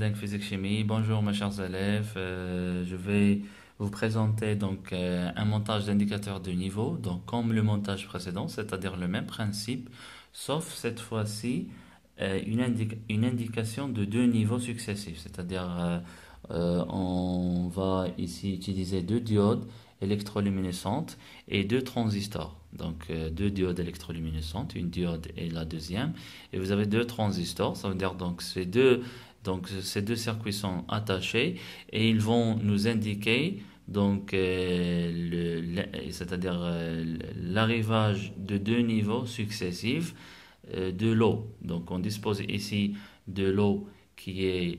d'Eng Physique Chimie. Bonjour mes chers élèves. Je vais vous présenter donc un montage d'indicateurs de niveau, donc comme le montage précédent, c'est-à-dire le même principe, sauf cette fois-ci une indication de deux niveaux successifs, c'est-à-dire on va ici utiliser deux diodes électroluminescentes et deux transistors. Donc deux diodes électroluminescentes, une diode et la deuxième. Et vous avez deux transistors, ça veut dire donc ces deux circuits sont attachés et ils vont nous indiquer donc c'est-à-dire l'arrivage de deux niveaux successifs de l'eau. Donc on dispose ici de l'eau qui est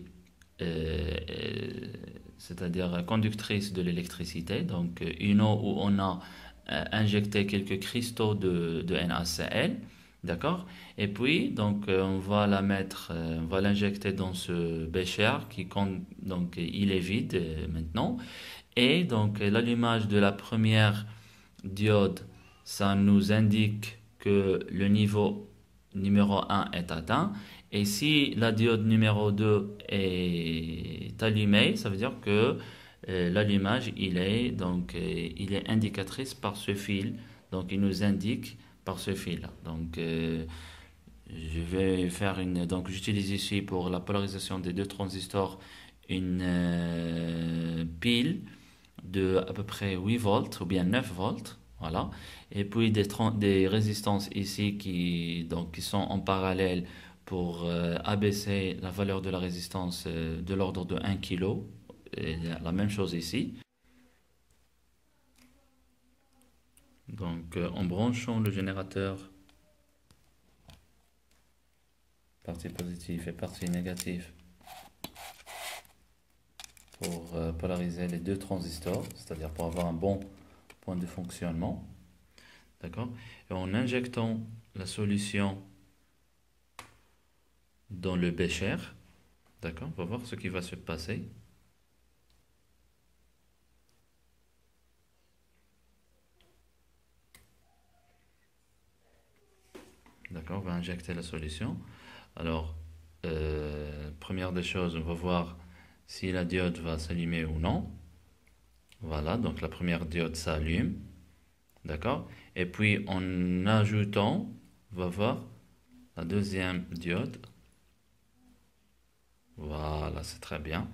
c'est-à-dire conductrice de l'électricité, donc une eau où on a injecté quelques cristaux de NaCl, d'accord? Et puis, donc, on va la mettre, on va l'injecter dans ce bécher donc, il est vide maintenant. Et donc, l'allumage de la première diode, ça nous indique que le niveau numéro un est atteint. Et si la diode numéro 2 est allumée, ça veut dire que l'allumage, il est indicatrice par ce fil. Donc, il nous indique par ce fil. Donc, je vais faire donc, j'utilise ici pour la polarisation des deux transistors une pile de à peu près 8 volts ou bien 9 volts. Voilà. Et puis des résistances ici qui sont en parallèle pour abaisser la valeur de la résistance de l'ordre de 1 kg. Et la même chose ici. Donc en branchant le générateur, partie positive et partie négative, pour polariser les deux transistors, c'est-à-dire pour avoir un bon point de fonctionnement. D'accord? Et en injectant la solution dans le bécher, d'accord? On va voir ce qui va se passer. D'accord, on va injecter la solution. Alors, première des choses, on va voir si la diode va s'allumer ou non. Voilà, donc la première diode s'allume. D'accord? Et puis en ajoutant, on va voir la deuxième diode. Voilà, c'est très bien.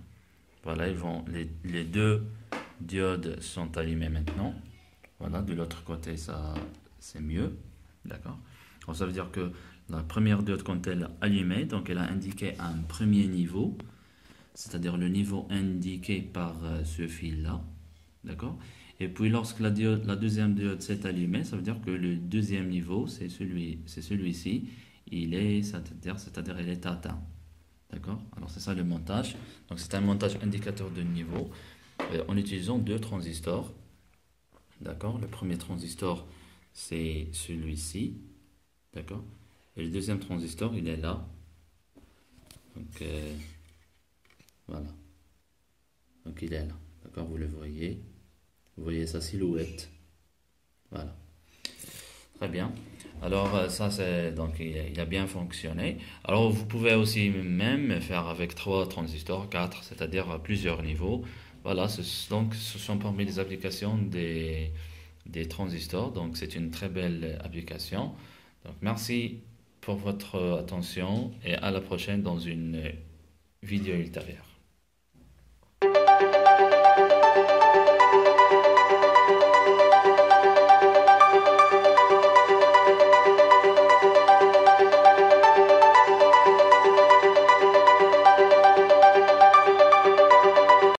Voilà, les deux diodes sont allumées maintenant. Voilà, de l'autre côté, ça c'est mieux. D'accord? Donc ça veut dire que la première diode, quand elle est allumée, donc elle a indiqué un premier niveau, c'est-à-dire le niveau indiqué par ce fil-là. D'accord? Et puis lorsque la deuxième diode s'est allumée, ça veut dire que le deuxième niveau, c'est celui-ci, c'est-à-dire il est atteint. D'accord? Alors c'est ça le montage. Donc c'est un montage indicateur de niveau en utilisant deux transistors. D'accord? Le premier transistor, c'est celui-ci. D'accord? Et le deuxième transistor, il est là. Donc voilà. Donc il est là. D'accord? Vous le voyez. Vous voyez sa silhouette. Voilà. Très bien. Alors ça c'est donc il a bien fonctionné. Alors vous pouvez aussi même faire avec trois transistors, quatre, c'est-à-dire plusieurs niveaux. Voilà, donc ce sont parmi les applications des transistors. Donc c'est une très belle application. Donc merci pour votre attention et à la prochaine dans une vidéo ultérieure.